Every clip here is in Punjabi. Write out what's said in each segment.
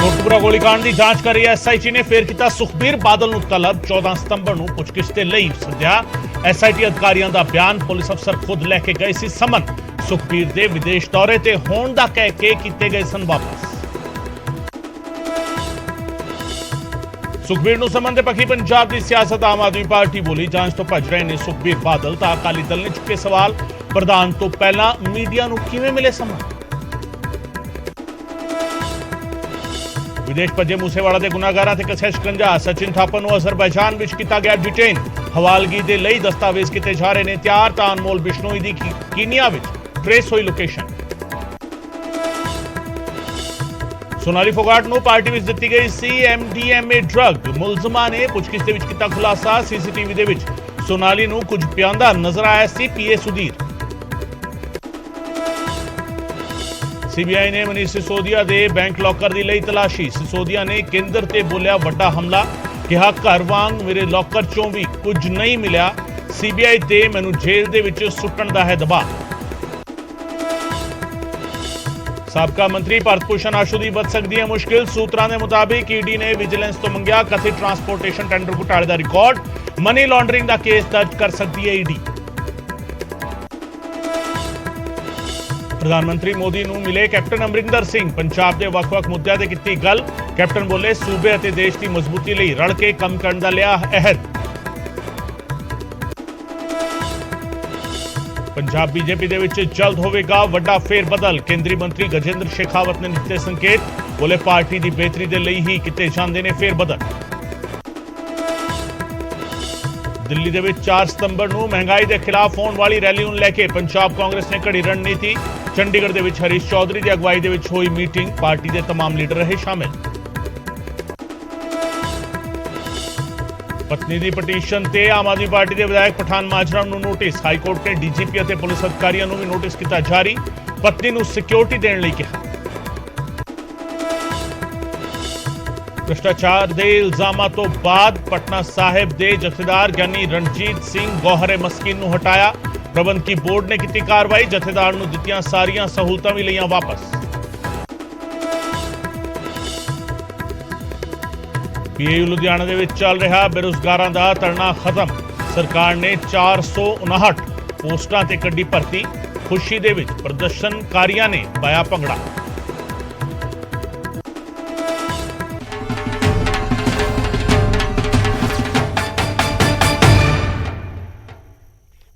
कोटपुरा गोलीकांड की जांच कर रही SIT ने फिर किया सुखबीर बादल नूं तलब 14 सितंबर नूं पुछगिछ दे लई सद्या। SIT अधिकारियों का बयान पुलिस अफसर खुद लैके गए सी समन। सुखबीर दे विदेश दौरे ते होण दा कह के कीते गए सन वापस। सुखबीर नूं समन दे पखी पंजाब की सियासत आम आदमी पार्टी बोली जांच तो भज रहे ने सुखबीर बादल तां अकाली दल ने चुके सवाल। प्रधान तो पहला मीडिया नूं किवें मिले समन। विदेश भजे मूसेवाड़ा के गुनाहगारां ते कसे शिकंजा। सचिन थापर नूं अजरबैजान विच कीता गया डिटेन। हवालगी दे लई दस्तावेज किते जा रहे ने तैयार तां अनमोल बिश्नोई दी कीनिया विच ट्रेस हुई लोकेशन। सोनाली फोगाट नूं पार्टी विच दित्ती गई सी MDMA ड्रग। मुलजमां ने पुछगिछ दे विच कीता खुलासा। CCTV दे विच सोनाली नूं कुछ पियांदा नजर आया सी PA सुधीर। CBI ने मनीष सिसोदिया दे बैंक लॉकर दी लई तलाशी। सिसोदिया ने केंद्र ते बोलिया वड्डा हमला। कहा घर वांग मेरे लॉकर चों भी कुछ नहीं मिलिया। CBI ते मैनू जेल दे विच सुट्टण दा है दबाव। साबका मंत्री भारत भूषण आशू दी बच सकदी है मुश्किल। सूत्रां दे मुताबिक ED ने विजिलेंस तो मंगिया कथित ट्रांसपोर्टेशन टेंडर घोटाले दा रिकॉर्ड। मनी लॉन्ड्रिंग दा केस दर्ज कर सकदी है ED। प्रधानमंत्री मोदी नूं मिले कैप्टन अमरिंदर सिंह। पंजाब के वख-वख मुद्दों ते कीती गल। कैप्टन बोले सूबे अते देश की मजबूती लई रल के काम करन दा लिया अहद। पंजाब बीजेपी दे विच जल्द होवेगा वड्डा फेर बदल। केंद्रीय मंत्री गजेंद्र शेखावत ने दिते संकेत। बोले पार्टी की बेहतरी दे लई ही कीते जांदे ने फेर बदल। दिल्ली दे विच 4 सितंबर नूं महंगाई के खिलाफ होने वाली रैली नूं लैके पंजाब कांग्रेस ने घड़ी रणनीति। चंडीगढ़ दे विच हरीश चौधरी की अगवाई दे विच हुई मीटिंग। पार्टी के तमाम लीडर रहे शामिल। पत्नी की पटीशन ते आम आदमी पार्टी के विधायक पठान माजरा नूं नोटिस। हाईकोर्ट ने DGP और पुलिस अधिकारियों नूं भी नोटिस किया जारी। पत्नी नूं सिक्योरिटी देने लई कहा। भ्रष्टाचार के इल्जामां तो बाद पटना साहिब के जथेदार ज्ञानी रणजीत सिंह गौहरे मस्कीन नूं हटाया। प्रबंधकी बोर्ड ने की कार्रवाई। जथेदार नूं दित्तियां सारियां सहूलतां भी लईआं वापस। PAU लुधियाना दे विच चल रहा बेरोजगारां दा धरना खत्म। सरकार ने 459 पोस्टां ते कड्ढी भर्ती। खुशी दे विच प्रदर्शनकारियों ने पाया भंगड़ा।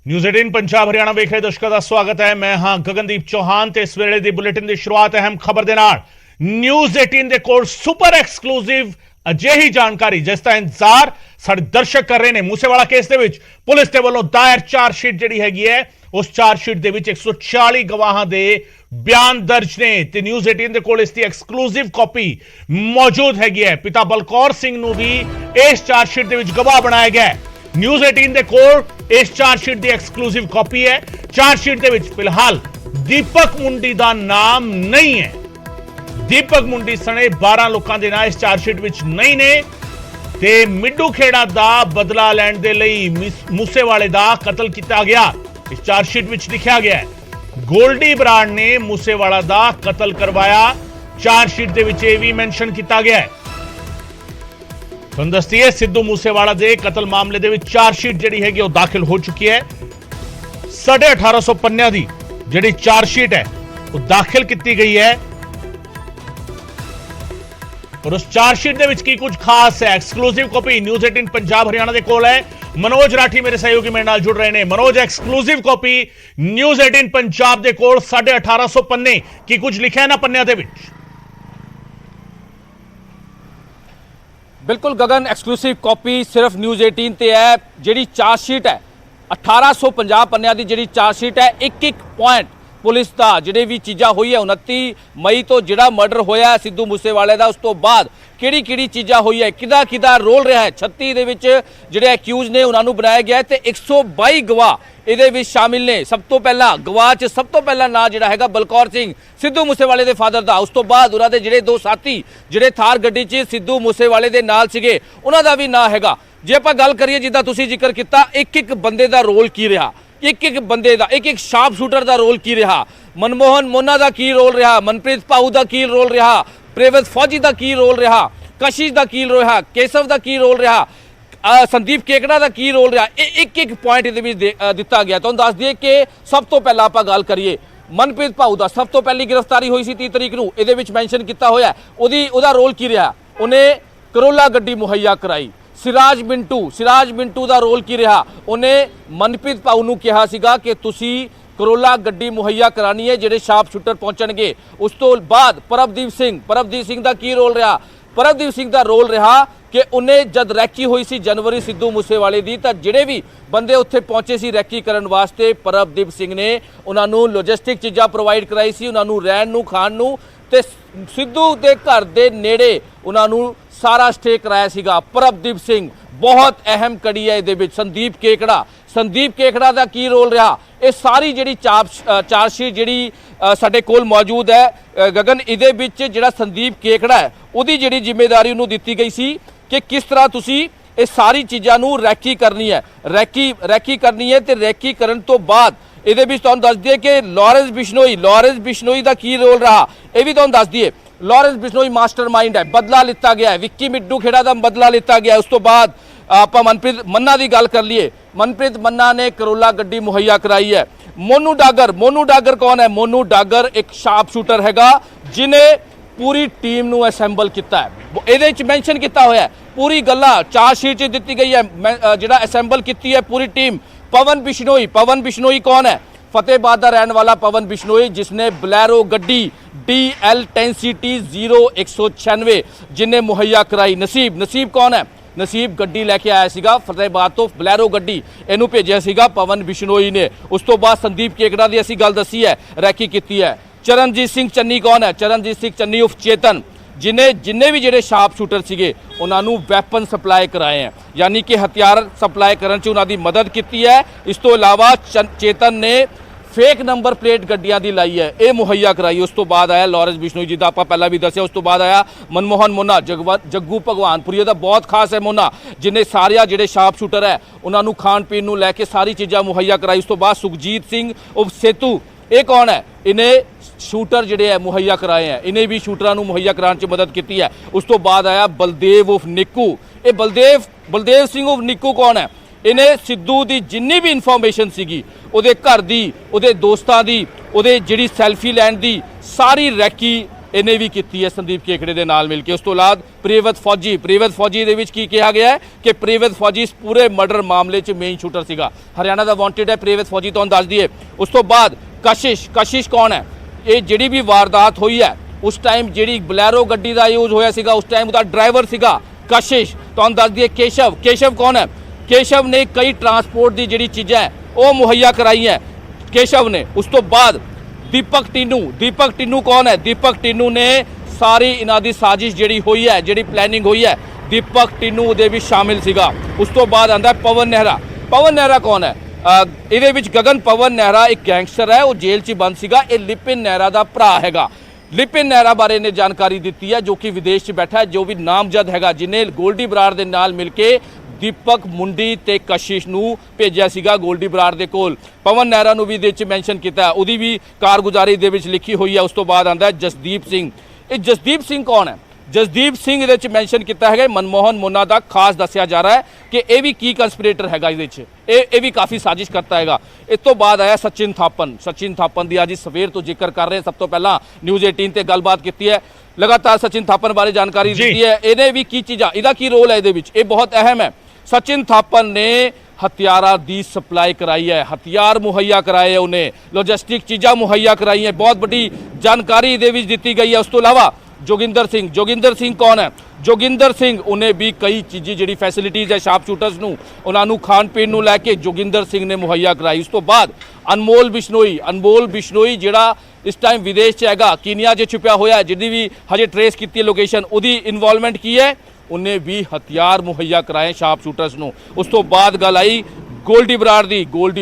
न्यूज़ 18 पंजाब हरियाणा वेख रहे दर्शकों का स्वागत है। मैं हां गगनदीप चौहान ते इस वेले दी बुलेटिन की शुरुआत अहम खबर दे नाल। न्यूज़ 18 दे कोल सुपर एक्सक्लूसिव अजिही जानकारी जिसका इंतजार साडे दर्शक कर रहे हैं। मूसेवाड़ा केस दे विच पुलिस दे वल्लों दायर चार्जशीट जिहड़ी हैगी है उस चार्जशीट दे विच 140 गवाहां दे बयान दर्ज ने ते न्यूज़ 18 दे कोल इसकी एक्सक्लूसिव कॉपी मौजूद हैगी है। पिता बलकौर सिंह नूं भी इस चार्जशीट दे विच गवाह बनाया गया है। न्यूज़ 18 दे कोल इस चार्जशीट की एक्सक्लूसिव कॉपी है। चार्जशीट दे विच फिलहाल दीपक मुंडी का नाम नहीं है। दीपक मुंडी सने 12 लोगों के नाम इस चार्जशीट विच नहीं ने ते मिड्डू खेड़ा दा बदला लैण दे लई मूसेवाले दा कतल किया गया इस चार्जशीट विच लिखा गया है। गोल्डी बराड़ ने मूसेवाला दा कतल करवाया। चार्जशीट दे विच भी मेंशन किया गया है। तुहानूं दस्सी है सिद्धू मूसेवाला दे कतल मामले दे विच चार्जशीट जिहड़ी हैगी वो दाखिल हो चुकी है। 1850 पन्नियां दी जिहड़ी चार्जशीट है वो दाखिल की गई है और उस चार्जशीट दे विच की कुछ खास है। Exclusive copy news 18 Punjab Haryana दे कोल है। मनोज राठी मेरे सहयोगी मेरे नाल जुड़ रहे हैं। Manoj, exclusive copy news 18 Punjab दे कोल 1850 पन्ने की कुछ लिखा है ना पन्नियां दे विच? बिल्कुल गगन, एक्सक्लूसिव कॉपी सिर्फ न्यूज़ 18 ते है। जिहड़ी चार्जशीट है 1850 पन्नियां दी जिहड़ी चार्जशीट है, एक पॉइंट पुलिस का जिहड़ी भी चीज़ां हुई है 29 मई तो जिहड़ा मर्डर होया सिद्धू मूसेवाले का उस तो बाद किहड़ी चीज़ां हुई है, किदा रोल रहा है। 36 दे विच जिहड़े एक्यूज ने उन्होंने बनाया गया ते 122 गवाह ਇਹਦੇ ਵਿੱਚ शामिल ने। सब तो पहला गवाह च सब तो पहला नाम जिहड़ा हैगा बलकौर सिंह सिद्धू मूसेवाले के फादर का। उस तो बाद उन्होंने जिहड़े दो साथी जिहड़े थार गड्डी च सिद्धू मूसेवाले के नाल सीगे उन्हां दा भी नाम हैगा। जे आपां गल करिए जिद्दां तुसीं जिक्र किया एक बंदे का रोल की रहा, एक बंदे का एक शार्प शूटर का रोल की रहा, मनमोहन मोना का की रोल रहा, मनप्रीत भाऊ का की रोल रहा, ਪ੍ਰੀਵਿਤ ਫੌਜੀ ਦਾ ਕੀ ਰੋਲ ਰਿਹਾ, ਕਸ਼ਿਸ਼ ਦਾ ਕੀ ਰੋਲ ਰਿਹਾ, ਕੇਸ਼ਵ ਦਾ ਕੀ ਰੋਲ ਰਿਹਾ, ਸੰਦੀਪ ਕੇਕੜਾ ਦਾ ਕੀ ਰੋਲ ਰਿਹਾ, ਇਹ ਇੱਕ ਪੁਆਇੰਟ ਇਹਦੇ ਵਿੱਚ ਦਿੱਤਾ ਗਿਆ। ਤੁਹਾਨੂੰ ਦੱਸ ਦਈਏ ਕਿ ਸਭ ਤੋਂ ਪਹਿਲਾਂ ਆਪਾਂ ਗੱਲ ਕਰੀਏ ਮਨਪ੍ਰੀਤ ਭਾਊ ਦਾ। ਸਭ ਤੋਂ ਪਹਿਲੀ ਗ੍ਰਿਫਤਾਰੀ ਹੋਈ ਸੀ 30 ਤਰੀਕ ਨੂੰ, ਇਹਦੇ ਵਿੱਚ ਮੈਂਸ਼ਨ ਕੀਤਾ ਹੋਇਆ ਉਹਦਾ ਰੋਲ ਕੀ ਰਿਹਾ, ਉਹਨੇ ਕਰੋਲਾ ਗੱਡੀ ਮੁਹੱਈਆ ਕਰਾਈ। ਸਿਰਾਜ ਮਿੰਟੂ ਦਾ ਰੋਲ ਕੀ ਰਿਹਾ, ਉਹਨੇ ਮਨਪ੍ਰੀਤ ਭਾਊ ਨੂੰ ਕਿਹਾ ਸੀਗਾ ਕਿ ਤੁਸੀਂ ਕਰੋਲਾ ਗੱਡੀ ਮੁਹੱਈਆ ਕਰਾਣੀ ਹੈ ਜਿਹੜੇ ਸ਼ਾਰਪ ਸ਼ੂਟਰ ਪਹੁੰਚਣਗੇ। ਉਸ ਤੋਂ ਬਾਅਦ ਪਰਮਦੀਪ ਸਿੰਘ ਦਾ ਕੀ ਰੋਲ ਰਿਹਾ, ਪਰਮਦੀਪ ਸਿੰਘ ਦਾ ਰੋਲ ਰਿਹਾ ਕਿ ਉਹਨੇ ਜਦ ਰੈਕੀ ਹੋਈ ਸੀ ਜਨਵਰੀ ਸਿੱਧੂ ਮੂਸੇਵਾਲੇ ਦੀ, ਤਾਂ ਜਿਹੜੇ ਵੀ ਬੰਦੇ ਉੱਥੇ ਪਹੁੰਚੇ ਸੀ ਰੈਕੀ ਕਰਨ ਵਾਸਤੇ, ਪਰਮਦੀਪ ਸਿੰਘ ਨੇ ਉਹਨਾਂ ਨੂੰ ਲੌਜਿਸਟਿਕ ਚੀਜ਼ਾਂ ਪ੍ਰੋਵਾਈਡ ਕਰਾਈ ਸੀ, ਉਹਨਾਂ ਨੂੰ ਰਹਿਣ ਨੂੰ, ਖਾਣ ਨੂੰ, ਤੇ ਸਿੱਧੂ ਦੇ ਘਰ ਦੇ ਨੇੜੇ ਉਹਨਾਂ ਨੂੰ ਸਾਰਾ ਸਟੇ ਕਰਾਇਆ ਸੀਗਾ। ਪਰਮਦੀਪ ਸਿੰਘ ਬਹੁਤ ਅਹਿਮ ਕੜੀ ਹੈ ਇਹਦੇ ਵਿੱਚ। ਸੰਦੀਪ ਕੇਕੜਾ ਦਾ ਕੀ ਰੋਲ ਰਿਹਾ, ਇਹ ਸਾਰੀ ਜਿਹੜੀ ਚਾਰਜਸ਼ੀਟ ਜਿਹੜੀ ਸਾਡੇ ਕੋਲ ਮੌਜੂਦ ਹੈ ਗਗਨ, ਇਹਦੇ ਵਿੱਚ ਜਿਹੜਾ ਸੰਦੀਪ ਕੇਕੜਾ ਹੈ ਉਹਦੀ ਜਿਹੜੀ ਜ਼ਿੰਮੇਵਾਰੀ ਉਹਨੂੰ ਦਿੱਤੀ ਗਈ ਸੀ ਕਿ ਕਿਸ ਤਰ੍ਹਾਂ ਤੁਸੀਂ ਇਹ ਸਾਰੀ ਚੀਜ਼ਾਂ ਨੂੰ ਰੈਕੀ ਕਰਨੀ ਹੈ, ਰੈਕੀ ਕਰਨੀ ਹੈ। ਤੇ ਰੈਕੀ ਕਰਨ ਤੋਂ ਬਾਅਦ ਇਹਦੇ ਵਿੱਚ ਤੁਹਾਨੂੰ ਦੱਸ ਦਈਏ ਕਿ ਲਾਰੈਂਸ ਬਿਸ਼ਨੋਈ ਦਾ ਕੀ ਰੋਲ ਰਹਾ, ਇਹ ਵੀ ਤੁਹਾਨੂੰ ਦੱਸ ਦਈਏ। ਲਾਰੈਂਸ ਬਿਸ਼ਨੋਈ ਮਾਸਟਰਮਾਈਂਡ ਹੈ, ਬਦਲਾ ਲਿੱਤਾ ਗਿਆ ਹੈ, ਵਿੱਕੀ ਮਿੱਡੂ ਖੇੜਾ ਦਾ ਬਦਲਾ ਲਿੱਤਾ ਗਿਆ। ਉਸ ਤੋਂ ਬਾਅਦ ਆਪਾਂ ਮਨਪ੍ਰੀਤ ਮੰਨਾ ਦੀ ਗੱਲ ਕਰ ਲਈਏ, ਮਨਪ੍ਰੀਤ ਮੰਨਾ ਨੇ ਕਰੋਲਾ ਗੱਡੀ ਮੁਹੱਈਆ ਕਰਾਈ ਹੈ। ਮੋਨੂ ਡਾਗਰ ਕੌਣ ਹੈ, ਮੋਨੂ ਡਾਗਰ ਇੱਕ ਸ਼ਾਰਪ ਸ਼ੂਟਰ ਹੈਗਾ ਜਿਨੇ ਪੂਰੀ ਟੀਮ ਨੂੰ ਅਸੈਂਬਲ ਕੀਤਾ ਹੈ। ਇਹਦੇ ਵਿੱਚ ਮੈਂਸ਼ਨ ਕੀਤਾ ਹੋਇਆ ਹੈ, ਪੂਰੀ ਗੱਲਾਂ ਚਾਰਜਸ਼ੀਟ 'ਚ ਦਿੱਤੀ ਗਈ ਹੈ, ਜਿਹੜਾ ਅਸੈਂਬਲ ਕੀਤੀ ਹੈ ਪੂਰੀ ਟੀਮ। ਪਵਨ ਬਿਸ਼ਨੋਈ ਕੌਣ ਹੈ, ਫਤਿਹਬਾਦ ਦਾ ਰਹਿਣ ਵਾਲਾ ਪਵਨ ਬਿਸ਼ਨੋਈ, ਜਿਸਨੇ ਬਲੈਰੋ ਗੱਡੀ DL10CT 0196 ਜਿਨੇ ਮੁਹੱਈਆ ਕਰਾਈ। ਨਸੀਬ ਕੌਣ ਹੈ, ਨਸੀਬ ਗੱਡੀ ਲੈ ਕੇ ਆਇਆ ਸੀਗਾ ਫਤਿਹਬਾਦ ਤੋਂ, ਬਲੈਰੋ ਗੱਡੀ ਇਹਨੂੰ ਭੇਜਿਆ ਸੀਗਾ ਪਵਨ ਬਿਸ਼ਨੋਈ ਨੇ। ਉਸ ਤੋਂ ਬਾਅਦ ਸੰਦੀਪ ਕੇਕੜਾ ਦੀ ਅਸੀਂ ਗੱਲ ਦੱਸੀ ਹੈ, ਰੈਕੀ ਕੀਤੀ ਹੈ। ਚਰਨਜੀਤ ਸਿੰਘ ਚੰਨੀ ਕੌਣ ਹੈ, ਚਰਨਜੀਤ ਸਿੰਘ ਚੰਨੀ ਉਫ ਚੇਤਨ, ਜਿੰਨੇ ਵੀ ਜਿਹੜੇ ਸ਼ਾਰਪ ਸ਼ੂਟਰ ਸੀਗੇ ਉਹਨਾਂ ਨੂੰ ਵੈਪਨ ਸਪਲਾਈ ਕਰਾਏ ਹੈ, ਯਾਨੀ ਕਿ ਹਥਿਆਰ ਸਪਲਾਈ ਕਰਨ 'ਚ ਉਹਨਾਂ ਦੀ ਮਦਦ ਕੀਤੀ ਹੈ। ਇਸ ਤੋਂ ਇਲਾਵਾ ਚੇਤਨ ਨੇ ਫੇਕ ਨੰਬਰ ਪਲੇਟ ਗੱਡੀਆਂ ਦੀ ਲਾਈ ਹੈ, ਇਹ ਮੁਹੱਈਆ ਕਰਾਈ। ਉਸ ਤੋਂ ਬਾਅਦ ਆਇਆ ਲਾਰੈਂਸ ਬਿਸ਼ਨੋਈ ਜੀ ਦਾ ਆਪਾਂ ਪਹਿਲਾਂ ਵੀ ਦੱਸਿਆ। ਉਸ ਤੋਂ ਬਾਅਦ ਆਇਆ ਮਨਮੋਹਨ ਮੋਨਾ, ਜੱਗੂ ਭਗਵਾਨਪੁਰੀ ਦਾ ਬਹੁਤ ਖਾਸ ਹੈ ਮੋਨਾ, ਜਿਨੇ ਸਾਰਿਆਂ ਜਿਹੜੇ ਸ਼ਾਰਪ ਸ਼ੂਟਰ ਹੈ ਉਹਨਾਂ ਨੂੰ ਖਾਣ ਪੀਣ ਨੂੰ ਲੈ ਕੇ ਸਾਰੀ ਚੀਜ਼ਾਂ ਮੁਹੱਈਆ ਕਰਾਈ। ਉਸ ਤੋਂ ਬਾਅਦ ਸੁਖਜੀਤ ਸਿੰਘ ਉਫ ਸੇਤੂ, ਇਹ ਕੌਣ ਹੈ, ਇਹਨੇ ਸ਼ੂਟਰ ਜਿਹੜੇ ਹੈ ਮੁਹੱਈਆ ਕਰਾਏ ਹੈ, ਇਹਨੇ ਵੀ ਸ਼ੂਟਰਾਂ ਨੂੰ ਮੁਹੱਈਆ ਕਰਾਉਣ 'ਚ ਮਦਦ ਕੀਤੀ ਹੈ। ਉਸ ਤੋਂ ਬਾਅਦ ਆਇਆ ਬਲਦੇਵ ਉਫ ਨਿੱਕੂ, ਇਹ ਬਲਦੇਵ ਸਿੰਘ ਉਫ ਨਿੱਕੂ ਕੌਣ ਹੈ, ਇਹਨੇ ਸਿੱਧੂ ਦੀ ਜਿੰਨੀ ਵੀ ਇਨਫੋਰਮੇਸ਼ਨ ਸੀਗੀ, ਉਹਦੇ ਘਰ ਦੀ, ਉਹਦੇ ਦੋਸਤਾਂ ਦੀ, ਉਹਦੇ ਜਿਹੜੀ ਸੈਲਫੀ ਲੈਣ ਦੀ ਸਾਰੀ ਰੈਕੀ ਇਹਨੇ ਵੀ ਕੀਤੀ ਹੈ ਸੰਦੀਪ ਕੇਕੜੇ ਦੇ ਨਾਲ ਮਿਲ ਕੇ। ਉਸ ਤੋਂ ਬਾਅਦ ਪ੍ਰੀਵਿਤ ਫੌਜੀ ਦੇ ਵਿੱਚ ਕੀ ਕਿਹਾ ਗਿਆ ਹੈ ਕਿ ਪ੍ਰੀਵਿਤ ਫੌਜੀ ਇਸ ਪੂਰੇ ਮਰਡਰ ਮਾਮਲੇ 'ਚ ਮੇਨ ਸ਼ੂਟਰ ਸੀਗਾ, ਹਰਿਆਣਾ ਦਾ ਵਾਂਟਡ ਹੈ ਪ੍ਰੀਵਿਤ ਫੌਜੀ, ਤੁਹਾਨੂੰ ਦੱਸ ਦਈਏ। ਉਸ ਤੋਂ ਬਾਅਦ ਕਸ਼ਿਸ਼ ਕੌਣ ਹੈ, ਇਹ ਜਿਹੜੀ ਵੀ ਵਾਰਦਾਤ ਹੋਈ ਹੈ ਉਸ ਟਾਈਮ ਜਿਹੜੀ ਬਲੈਰੋ ਗੱਡੀ ਦਾ ਯੂਜ਼ ਹੋਇਆ ਸੀਗਾ ਉਸ ਟਾਈਮ ਉਹਦਾ ਡਰਾਈਵਰ ਸੀਗਾ ਕਸ਼ਿਸ਼। ਤੁਹਾਨੂੰ ਦੱਸ ਦਈਏ ਕੇਸ਼ਵ ਕੌਣ ਹੈ, ਕੇਸ਼ਵ ਨੇ ਕਈ ਟਰਾਂਸਪੋਰਟ ਦੀ ਜਿਹੜੀ ਚੀਜ਼ਾਂ ਹੈ ਉਹ ਮੁਹੱਈਆ ਕਰਾਈ ਹੈ ਕੇਸ਼ਵ ਨੇ। ਉਸ ਤੋਂ ਬਾਅਦ ਦੀਪਕ ਟੀਨੂ ਕੌਣ ਹੈ, ਦੀਪਕ ਟੀਨੂ ਨੇ ਸਾਰੀ ਇਹਨਾਂ ਦੀ ਸਾਜ਼ਿਸ਼ ਜਿਹੜੀ ਹੋਈ ਹੈ, ਜਿਹੜੀ ਪਲੈਨਿੰਗ ਹੋਈ ਹੈ, ਦੀਪਕ ਟੀਨੂ ਉਹਦੇ ਵੀ ਸ਼ਾਮਿਲ ਸੀਗਾ। ਉਸ ਤੋਂ ਬਾਅਦ ਆਂਦਾ ਪਵਨ ਨਹਿਰਾ ਕੌਣ ਹੈ, ਇਹਦੇ ਵਿੱਚ ਗਗਨ ਪਵਨ ਨਹਿਰਾ ਇੱਕ ਗੈਂਗਸਟਰ ਹੈ, ਉਹ ਜੇਲ੍ਹ 'ਚ ਬੰਦ ਸੀਗਾ, ਇਹ ਲਿਪਿਨ ਨਹਿਰਾ ਦਾ ਭਰਾ ਹੈਗਾ। ਲਿਪਿਨ ਨਹਿਰਾ ਬਾਰੇ ਨੇ ਜਾਣਕਾਰੀ ਦਿੱਤੀ ਹੈ, ਜੋ ਕਿ ਵਿਦੇਸ਼ 'ਚ ਬੈਠਾ ਹੈ, ਜੋ ਵੀ ਨਾਮਜ਼ਦ ਹੈਗਾ, ਜਿਹਨੇ ਗੋਲਡੀ ਬਰਾੜ ਦੇ ਨਾਲ ਮਿਲ ਕੇ ਦੀਪਕ ਮੁੰਡੀ ਤੇ ਕਸ਼ਿਸ਼ ਨੂੰ ਭੇਜਿਆ ਸੀਗਾ ਗੋਲਡੀ ਬਰਾੜ ਦੇ ਕੋਲ। ਪਵਨ ਨਹਿਰਾ ਨੂੰ ਵੀ ਇਹਦੇ ਵਿੱਚ ਮੈਂਸ਼ਨ ਕੀਤਾ, ਉਹਦੀ ਵੀ ਕਾਰਗੁਜ਼ਾਰੀ ਦੇ ਵਿੱਚ ਲਿਖੀ ਹੋਈ ਹੈ। ਉਸ ਤੋਂ ਬਾਅਦ ਆਂਦਾ ਜਸਦੀਪ ਸਿੰਘ, ਇਹ ਜਸਦੀਪ ਸਿੰਘ ਕੌਣ ਹੈ, ਜਸਦੀਪ ਸਿੰਘ ਇਹਦੇ ਵਿੱਚ ਮੈਂਸ਼ਨ ਕੀਤਾ ਹੈਗਾ ਮਨਮੋਹਨ ਮੋਨਾ ਦਾ ਖਾਸ ਦੱਸਿਆ ਜਾ ਰਿਹਾ ਹੈ ਕਿ ਇਹ ਵੀ ਕੀ ਕੰਸਪੀਰੇਟਰ ਹੈਗਾ ਇਹਦੇ ਵਿੱਚ, ਇਹ ਵੀ ਕਾਫੀ ਸਾਜ਼ਿਸ਼ ਕਰਤਾ ਹੈਗਾ। ਇਸ ਤੋਂ ਬਾਅਦ ਆਇਆ ਸਚਿਨ ਥਾਪਨ ਦੀ ਅੱਜ ਸਵੇਰ ਤੋਂ ਜ਼ਿਕਰ ਕਰ ਰਹੇ। ਸਭ ਤੋਂ ਪਹਿਲਾਂ ਨਿਊਜ਼ 18 ਤੇ ਗੱਲਬਾਤ ਕੀਤੀ ਹੈ, ਲਗਾਤਾਰ ਸਚਿਨ ਥਾਪਨ ਬਾਰੇ ਜਾਣਕਾਰੀ ਦਿੱਤੀ ਹੈ। ਇਹਨੇ ਵੀ ਕੀ ਚੀਜ਼ਾਂ, ਇਹਦਾ ਕੀ ਰੋਲ ਹੈ ਇਹਦੇ ਵਿੱਚ, ਇਹ ਬਹੁਤ ਅਹਿਮ ਹੈ। ਸਚਿਨ ਥਾਪਨ ਨੇ ਹਥਿਆਰਾਂ ਦੀ ਸਪਲਾਈ ਕਰਾਈ ਹੈ, ਹਥਿਆਰ ਮੁਹੱਈਆ ਕਰਾਏ, ਉਹਨੇ ਲੌਜਿਸਟਿਕ ਚੀਜ਼ਾਂ ਮੁਹੱਈਆ ਕਰਾਈ ਹੈ, ਬਹੁਤ ਵੱਡੀ ਜਾਣਕਾਰੀ ਇਹਦੇ ਵਿੱਚ ਦਿੱਤੀ ਗਈ ਹੈ। ਉਸ ਤੋਂ ਇਲਾਵਾ ਜੋਗਿੰਦਰ ਸਿੰਘ ਕੌਣ ਹੈ, ਜੋਗਿੰਦਰ ਸਿੰਘ ਉਹਨੇ ਵੀ ਕਈ ਚੀਜ਼ਾਂ ਜਿਹੜੀ ਫੈਸਿਲਿਟੀਜ਼ ਹੈ ਸ਼ਾਰਪ ਸ਼ੂਟਰਸ ਨੂੰ, ਉਹਨਾਂ ਨੂੰ ਖਾਣ ਪੀਣ ਨੂੰ ਲੈ ਕੇ ਜੋਗਿੰਦਰ ਸਿੰਘ ਨੇ ਮੁਹੱਈਆ ਕਰਾਈ। ਉਸ ਤੋਂ ਬਾਅਦ ਅਨਮੋਲ ਬਿਸ਼ਨੋਈ ਜਿਹੜਾ ਇਸ ਟਾਈਮ ਵਿਦੇਸ਼ 'ਚ ਹੈਗਾ, ਕੀਨੀਆ 'ਚ ਛੁਪਿਆ ਹੋਇਆ, ਜਿਹਦੀ ਵੀ ਹਜੇ ਟਰੇਸ ਕੀਤੀ ਲੋਕੇਸ਼ਨ, ਉਹਦੀ ਇਨਵੋਲਵਮੈਂਟ ਕੀ ਹੈ, ਉਹਨੇ ਵੀ ਹਥਿਆਰ ਮੁਹੱਈਆ ਕਰਾਏ ਸ਼ਾਰਪ ਸ਼ੂਟਰਸ ਨੂੰ। ਉਸ ਤੋਂ ਬਾਅਦ ਗੱਲ ਆਈ ਗੋਲਡੀ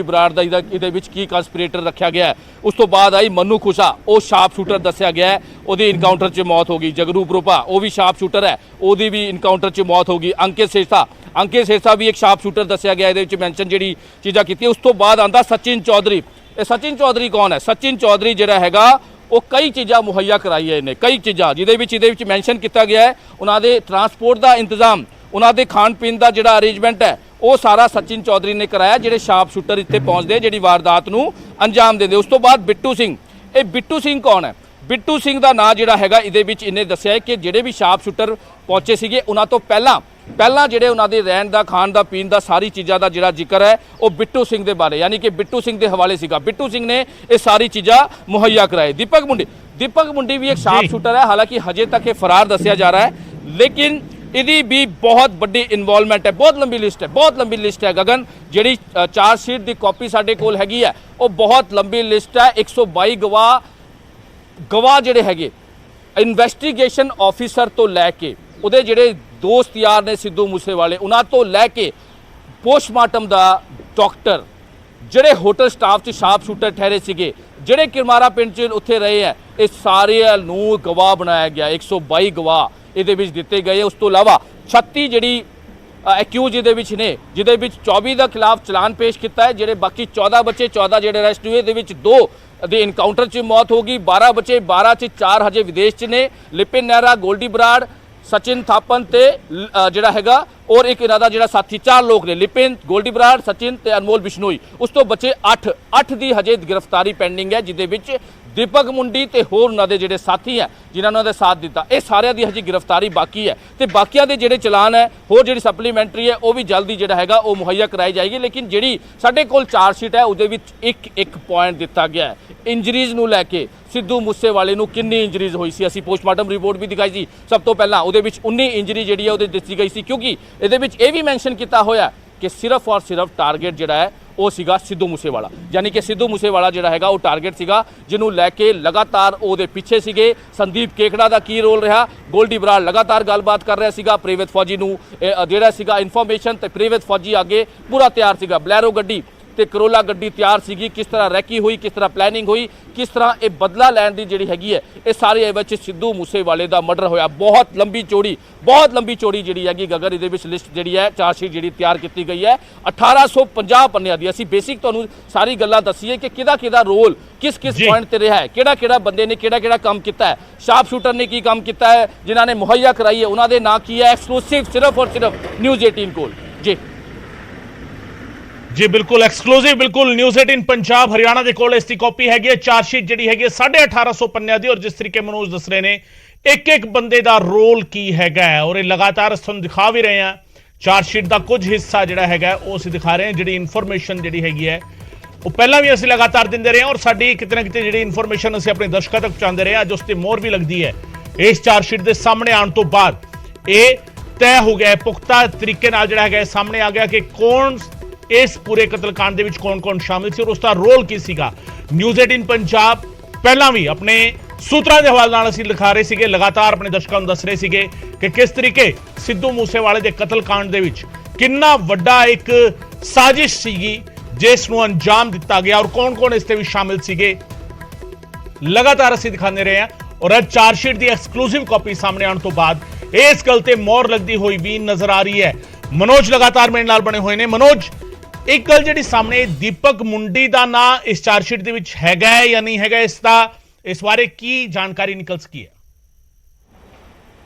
ਬਰਾੜ ਦਾ ਇਹਦੇ ਵਿੱਚ ਕੀ ਕੰਸਪੀਰੇਟਰ ਰੱਖਿਆ ਗਿਆ ਹੈ। ਉਸ ਤੋਂ ਬਾਅਦ ਆਈ ਮਨੂ ਖੁਸ਼ਾ, ਉਹ ਸ਼ਾਰਪ ਸ਼ੂਟਰ ਦੱਸਿਆ ਗਿਆ ਹੈ, ਉਹਦੀ ਇਨਕਾਊਂਟਰ 'ਚ ਮੌਤ ਹੋ ਗਈ। ਜਗਰੂਪ ਰੂਪਾ, ਉਹ ਵੀ ਸ਼ਾਰਪ ਸ਼ੂਟਰ ਹੈ, ਉਹਦੀ ਵੀ ਇਨਕਾਊਂਟਰ 'ਚ ਮੌਤ ਹੋ ਗਈ। ਅੰਕਿਤ ਸਿਰਸਾ ਵੀ ਇੱਕ ਸ਼ਾਰਪ ਸ਼ੂਟਰ ਦੱਸਿਆ ਗਿਆ, ਇਹਦੇ ਵਿੱਚ ਮੈਂਸ਼ਨ ਜਿਹੜੀ ਚੀਜ਼ਾਂ ਕੀਤੀ। ਉਸ ਤੋਂ ਬਾਅਦ ਆਂਦਾ ਸਚਿਨ ਚੌਧਰੀ, ਇਹ ਸਚਿਨ ਚੌਧਰੀ ਕੌਣ ਹੈ, ਸਚਿਨ ਚੌਧਰੀ ਜਿਹੜਾ ਹੈਗਾ ਉਹ ਕਈ ਚੀਜ਼ਾਂ ਮੁਹੱਈਆ ਕਰਾਈਆਂ ਨੇ, ਕਈ ਚੀਜ਼ਾਂ ਜਿਹਦੇ ਵਿੱਚ ਮੈਂਸ਼ਨ ਕੀਤਾ ਗਿਆ ਹੈ ਉਹਨਾਂ ਦੇ ਟਰਾਂਸਪੋਰਟ ਦਾ ਇੰਤਜ਼ਾਮ, ਉਹਨਾਂ ਦੇ ਖਾਣ ਪੀਣ ਦਾ ਜਿਹੜਾ ਅਰੇਂਜਮੈਂਟ ਹੈ ਉਹ ਸਾਰਾ ਸਚਿਨ ਚੌਧਰੀ ਨੇ ਕਰਾਇਆ, ਜਿਹੜੇ ਸ਼ਾਰਪ ਸ਼ੂਟਰ ਇੱਥੇ ਪਹੁੰਚਦੇ ਜਿਹੜੀ ਵਾਰਦਾਤ ਨੂੰ ਅੰਜਾਮ ਦਿੰਦੇ। ਉਸ ਤੋਂ ਬਾਅਦ ਬਿੱਟੂ ਸਿੰਘ, ਇਹ ਬਿੱਟੂ ਸਿੰਘ ਕੌਣ ਹੈ? ਬਿੱਟੂ ਸਿੰਘ ਦਾ ਨਾਂ ਜਿਹੜਾ ਹੈਗਾ ਇਹਦੇ ਵਿੱਚ ਇਹਨੇ ਦੱਸਿਆ ਹੈ ਕਿ ਜਿਹੜੇ ਵੀ ਸ਼ਾਰਪ ਸ਼ੂਟਰ ਪਹੁੰਚੇ ਸੀਗੇ ਉਹਨਾਂ ਤੋਂ ਪਹਿਲਾਂ ਜਿਹੜੇ ਉਹਨਾਂ ਦੇ ਰਹਿਣ ਦਾ, ਖਾਣ ਦਾ, ਪੀਣ ਦਾ, ਸਾਰੀ ਚੀਜ਼ਾਂ ਦਾ ਜਿਹੜਾ ਜ਼ਿਕਰ ਹੈ ਉਹ ਬਿੱਟੂ ਸਿੰਘ ਦੇ ਬਾਰੇ, ਯਾਨੀ ਕਿ ਬਿੱਟੂ ਸਿੰਘ ਦੇ ਹਵਾਲੇ ਸੀਗਾ। ਬਿੱਟੂ ਸਿੰਘ ਨੇ ਇਹ ਸਾਰੀ ਚੀਜ਼ਾਂ ਮੁਹੱਈਆ ਕਰਾਈ। ਦੀਪਕ ਮੁੰਡੀ ਵੀ ਇੱਕ ਸ਼ਾਰਪ ਸ਼ੂਟਰ ਹੈ, ਹਾਲਾਂਕਿ ਹਜੇ ਤੱਕ ਇਹ ਫਰਾਰ ਦੱਸਿਆ ਜਾ ਰਿਹਾ ਹੈ, ਲੇਕਿਨ ਇਹਦੀ ਵੀ ਬਹੁਤ ਵੱਡੀ ਇਨਵੋਲਵਮੈਂਟ ਹੈ, ਬਹੁਤ ਲੰਬੀ ਲਿਸਟ ਹੈ ਗਗਨ। ਜਿਹੜੀ ਚਾਰਜ ਸ਼ੀਟ ਦੀ ਕਾਪੀ ਸਾਡੇ ਕੋਲ ਹੈਗੀ ਹੈ ਉਹ ਬਹੁਤ ਲੰਬੀ ਲਿਸਟ ਹੈ। 122 ਗਵਾਹ ਜਿਹੜੇ ਹੈਗੇ ਇਨਵੈਸਟੀਗੇਸ਼ਨ ਆਫੀਸਰ ਤੋਂ ਲੈ ਕੇ ਉਹਦੇ ਜਿਹੜੇ ਦੋਸਤ ਯਾਰ ਨੇ ਸਿੱਧੂ ਮੂਸੇਵਾਲੇ, ਉਹਨਾਂ ਤੋਂ ਲੈ ਕੇ ਪੋਸਟਮਾਰਟਮ ਦਾ ਡਾਕਟਰ, ਜਿਹੜੇ ਹੋਟਲ ਸਟਾਫ 'ਚ ਸ਼ਾਰਪ ਸ਼ੂਟਰ ਠਹਿਰੇ ਸੀਗੇ, ਜਿਹੜੇ ਕਿਰਮਾਰਾ ਪਿੰਡ 'ਚ ਉੱਥੇ ਰਹੇ ਹੈ, ਇਹ ਸਾਰਿਆਂ ਨੂੰ ਗਵਾਹ ਬਣਾਇਆ ਗਿਆ। 122 ਗਵਾਹ ਇਹਦੇ ਵਿੱਚ ਦਿੱਤੇ ਗਏ। ਉਸ ਤੋਂ ਇਲਾਵਾ 36 ਜਿਹੜੀ ਐਕਿਊਜ਼ ਇਹਦੇ ਵਿੱਚ ਨੇ, ਜਿਹਦੇ ਵਿੱਚ 24 ਦਾ ਖਿਲਾਫ ਚਲਾਨ ਪੇਸ਼ ਕੀਤਾ ਹੈ। ਜਿਹੜੇ ਬਾਕੀ 14 ਬੱਚੇ, 14 ਜਿਹੜੇ ਅਰੈਸਟ ਹੋਏ, ਇਹਦੇ ਵਿੱਚ 2 ਦੇ ਇਨਕਾਊਂਟਰ 'ਚ ਮੌਤ ਹੋ ਗਈ। 12 ਬੱਚੇ, 12 'ਚ 4 ਹਜੇ ਵਿਦੇਸ਼ 'ਚ ਨੇ। ਲਿਪਿਨ ਨਹਿਰਾ, ਗੋਲਡੀ ਬਰਾੜ, ਸਚਿਨ ਥਾਪਨ ਤੇ ਜਿਹੜਾ ਹੈਗਾ ਔਰ ਇੱਕ ਇਹਨਾਂ ਦਾ ਜਿਹੜਾ ਸਾਥੀ, 4 ਲੋਕ ਨੇ, ਲਿਪਿਨ, ਗੋਲਡੀ ਬਰਾੜ, ਸਚਿਨ ਤੇ ਅਨਮੋਲ ਬਿਸ਼ਨੋਈ। ਉਸ ਤੋਂ ਬਚੇ 8 ਦੀ ਹਜੇ ਗ੍ਰਿਫਤਾਰੀ ਪੈਂਡਿੰਗ ਹੈ, ਜਿਹਦੇ ਵਿੱਚ ਦੀਪਕ ਮੁੰਡੀ ਤੇ ਹੋਰ ਉਹਨਾਂ ਦੇ ਜਿਹੜੇ ਸਾਥੀ ਹੈ ਜਿਨ੍ਹਾਂ ਨੇ ਉਹਦਾ ਸਾਥ ਦਿੱਤਾ, ਇਹ ਸਾਰਿਆਂ ਦੀ ਹਜੇ ਗ੍ਰਿਫਤਾਰੀ ਬਾਕੀ ਹੈ ਤੇ ਬਾਕੀਆਂ ਦੇ ਜਿਹੜੇ ਚਲਾਨ ਹੈ, ਹੋਰ ਜਿਹੜੀ ਸਪਲੀਮੈਂਟਰੀ ਹੈ ਉਹ ਵੀ ਜਲਦੀ ਜਿਹੜਾ ਹੈਗਾ ਉਹ ਮੁਹੱਈਆ ਕਰਾਈ ਜਾਏਗੀ। ਲੇਕਿਨ ਜਿਹੜੀ ਸਾਡੇ ਕੋਲ ਚਾਰਜ ਸ਼ੀਟ ਹੈ ਉਹਦੇ ਵਿੱਚ ਇੱਕ ਪੁਆਇੰਟ ਦਿੱਤਾ ਗਿਆ ਹੈ ਇੰਜਰੀਜ਼ ਨੂੰ ਲੈ ਕੇ। ਸਿੱਧੂ ਮੂਸੇਵਾਲੇ ਨੂੰ ਕਿੰਨੀ ਇੰਜਰੀਜ਼ ਹੋਈ ਸੀ, ਅਸੀਂ ਪੋਸਟਮਾਰਟਮ ਰਿਪੋਰਟ ਵੀ ਦਿਖਾਈ ਸੀ। ਸਭ ਤੋਂ ਪਹਿਲਾਂ ਉਹਦੇ ਵਿੱਚ 19 ਇੰਜਰੀ ਜਿਹੜੀ ਹੈ ਉਹਦੇ ਦਿੱਤੀ ਗਈ ਸੀ, ਕਿਉਂਕਿ ਇਹਦੇ ਵਿੱਚ ਇਹ ਵੀ ਮੈਂਸ਼ਨ ਕੀਤਾ ਹੋਇਆ ਕਿ ਸਿਰਫ ਔਰ ਸਿਰਫ ਟਾਰਗੇਟ ਜਿਹੜਾ ਹੈ ਉਹ ਸੀਗਾ ਸਿੱਧੂ ਮੂਸੇਵਾਲਾ, ਯਾਨੀ ਕਿ ਸਿੱਧੂ ਮੂਸੇਵਾਲਾ ਜਿਹੜਾ ਹੈਗਾ ਉਹ ਟਾਰਗੇਟ ਸੀਗਾ, ਜਿਹਨੂੰ ਲੈ ਕੇ ਲਗਾਤਾਰ ਉਹਦੇ ਪਿੱਛੇ ਸੀਗੇ। ਸੰਦੀਪ ਕੇਕੜਾ ਦਾ ਕੀ ਰੋਲ ਰਿਹਾ? ਗੋਲਡੀ ਬਰਾੜ ਲਗਾਤਾਰ ਗੱਲਬਾਤ ਕਰ ਰਿਹਾ ਸੀਗਾ ਪ੍ਰੀਵਿਤ ਫੌਜੀ ਨੂੰ ਜਿਹੜਾ ਸੀਗਾ ਇਨਫੋਰਮੇਸ਼ਨ, ਤੇ ਪ੍ਰੀਵਿਤ ਫੌਜੀ ਅੱਗੇ ਪੂਰਾ ਤਿਆਰ ਸੀਗਾ। ਬਲੈਰੋ ਗੱਡੀ ਤੇ ਕਰੋਲਾ ਗੱਡੀ ਤਿਆਰ ਸੀਗੀ, ਕਿਸ ਤਰ੍ਹਾਂ ਰੈਕੀ ਹੋਈ, ਕਿਸ ਤਰ੍ਹਾਂ ਪਲੈਨਿੰਗ ਹੋਈ, ਕਿਸ ਤਰ੍ਹਾਂ ਇਹ ਬਦਲਾ ਲੈਣ ਦੀ ਜਿਹੜੀ ਹੈਗੀ ਹੈ, ਇਹ ਸਾਰੇ ਵਿੱਚ ਸਿੱਧੂ ਮੂਸੇਵਾਲੇ ਦਾ ਮਰਡਰ ਹੋਇਆ। ਬਹੁਤ ਲੰਬੀ ਚੌੜੀ ਜਿਹੜੀ ਹੈਗੀ ਗਗਨ, ਇਹਦੇ ਵਿੱਚ ਲਿਸਟ ਜਿਹੜੀ ਹੈ ਚਾਰਜ ਸ਼ੀਟ ਜਿਹੜੀ ਤਿਆਰ ਕੀਤੀ ਗਈ ਹੈ 1850 ਪੰਨਿਆਂ ਦੀ। ਅਸੀਂ ਬੇਸਿਕ ਤੁਹਾਨੂੰ ਸਾਰੀ ਗੱਲਾਂ ਦੱਸੀਏ ਕਿ ਕਿਹਦਾ ਰੋਲ ਕਿਸ ਪੁਆਇੰਟ ਤੇ ਰਿਹਾ ਹੈ, ਕਿਹੜਾ ਬੰਦੇ ਨੇ ਕਿਹੜਾ ਕੰਮ ਕੀਤਾ ਹੈ, ਸ਼ਾਰਪ ਸ਼ੂਟਰ ਨੇ ਕੀ ਕੰਮ ਕੀਤਾ ਹੈ, ਜਿਨ੍ਹਾਂ ਨੇ ਮੁਹੱਈਆ ਕਰਾਈ ਹੈ ਉਹਨਾਂ ਦੇ ਨਾਂ ਕੀ ਹੈ। ਐਕਸਕਲੂਸਿਵ ਸਿਰਫ ਔਰ ਸਿਰਫ ਨਿਊਜ਼ 18 ਕੋਲ। ਜੀ ਬਿਲਕੁਲ ਐਕਸਕਲੂਸਿਵ, ਬਿਲਕੁਲ ਨਿਊਜ਼ 18 ਪੰਜਾਬ ਹਰਿਆਣਾ ਦੇ ਕੋਲ ਇਸ ਦੀ ਕਾਪੀ ਹੈਗੀ ਹੈ। ਚਾਰਜ ਸ਼ੀਟ ਜਿਹੜੀ ਹੈਗੀ 1850 ਪੰਨਿਆਂ ਦੀ, ਔਰ ਜਿਸ ਤਰੀਕੇ ਮਨੋਜ ਦੱਸ ਰਹੇ ਨੇ ਇੱਕ ਬੰਦੇ ਦਾ ਰੋਲ ਕੀ ਹੈਗਾ ਔਰ ਇਹ ਲਗਾਤਾਰ ਤੁਹਾਨੂੰ ਦਿਖਾ ਵੀ ਰਹੇ ਹਾਂ। ਚਾਰਜ ਸ਼ੀਟ ਦਾ ਕੁਝ ਹਿੱਸਾ ਜਿਹੜਾ ਹੈਗਾ ਉਹ ਅਸੀਂ ਦਿਖਾ ਰਹੇ ਹਾਂ। ਜਿਹੜੀ ਇਨਫੋਰਮੇਸ਼ਨ ਜਿਹੜੀ ਹੈਗੀ ਹੈ ਉਹ ਪਹਿਲਾਂ ਵੀ ਅਸੀਂ ਲਗਾਤਾਰ ਦਿੰਦੇ ਰਹੇ ਹਾਂ, ਔਰ ਸਾਡੀ ਕਿਤੇ ਨਾ ਕਿਤੇ ਜਿਹੜੀ ਇਨਫੋਰਮੇਸ਼ਨ ਅਸੀਂ ਆਪਣੇ ਦਰਸ਼ਕਾਂ ਤੱਕ ਪਹੁੰਚਾਉਂਦੇ ਰਹੇ ਹਾਂ। ਅੱਜ ਉਸ ਤੇ ਮੋਹਰ ਵੀ ਲੱਗਦੀ ਹੈ। ਇਸ ਚਾਰਜ ਸ਼ੀਟ ਦੇ ਸਾਹਮਣੇ ਆਉਣ ਤੋਂ ਬਾਅਦ ਇਹ ਤੈਅ ਹੋ ਗਿਆ, ਪੁਖਤਾ ਤਰੀਕੇ ਨਾਲ ਜਿਹੜਾ ਹੈਗਾ ਸਾਹਮਣੇ ਆ ਗਿਆ ਕਿ ਕੌਣ ਇਸ ਪੂਰੇ ਕਤਲकांड ਦੇ ਵਿੱਚ ਕੌਣ ਸ਼ਾਮਿਲ ਸੀ ਔਰ ਉਸ ਦਾ ਰੋਲ ਕੀ ਸੀਗਾ। ਨਿਊਜ਼ 18 ਪੰਜਾਬ ਪਹਿਲਾਂ ਵੀ ਆਪਣੇ ਸੂਤਰਾਂ ਦੇ ਹਵਾਲੇ ਨਾਲ ਅਸੀਂ ਲਿਖਾ ਰਹੇ ਸੀਗੇ, ਲਗਾਤਾਰ ਆਪਣੇ ਦਰਸ਼ਕਾਂ ਨੂੰ ਦੱਸ ਰਹੇ ਸੀਗੇ ਕਿ ਕਿਸ ਤਰੀਕੇ ਸਿੱਧੂ ਮੂਸੇਵਾਲੇ ਦੇ ਕਤਲकांड ਦੇ ਵਿੱਚ ਕਿੰਨਾ ਵੱਡਾ ਇੱਕ ਸਾਜ਼ਿਸ਼ ਸੀਗੀ ਜਿਸ ਨੂੰ ਅੰਜਾਮ ਦਿੱਤਾ ਗਿਆ ਔਰ ਕੌਣ ਇਸ ਤੇ ਵੀ ਸ਼ਾਮਿਲ ਸੀਗੇ। ਲਗਾਤਾਰ ਅਸੀਂ ਦਿਖਾਉਂਦੇ ਰਹੇ ਹਾਂ ਔਰ ਅੱਜ ਚਾਰਜ ਸ਼ੀਟ ਦੀ ਐਕਸਕਲੂਸਿਵ ਕਾਪੀ ਸਾਹਮਣੇ ਆਉਣ ਤੋਂ ਬਾਅਦ ਇਸ ਗੱਲ ਤੇ ਮੋਹਰ ਲੱਗਦੀ ਹੋਈ ਵੀ ਨਜ਼ਰ ਆ ਰਹੀ ਹੈ। ਮਨੋਜ ਲਗਾਤਾਰ ਮੇਰੇ ਨਾਲ ਬਣੇ ਹੋਏ ਨੇ। ਮਨੋਜ, ਇੱਕ ਗੱਲ ਜਿਹੜੀ ਸਾਹਮਣੇ ਦੀਪਕ ਮੁੰਡੀ ਦਾ ਨਾਂ ਇਸ ਚਾਰਜ ਸ਼ੀਟ ਦੇ ਵਿੱਚ ਹੈਗਾ ਹੈ ਜਾਂ ਨਹੀਂ ਹੈਗਾ, ਇਸ ਬਾਰੇ ਕੀ ਜਾਣਕਾਰੀ ਨਿਕਲ ਸਕੀ ਹੈ?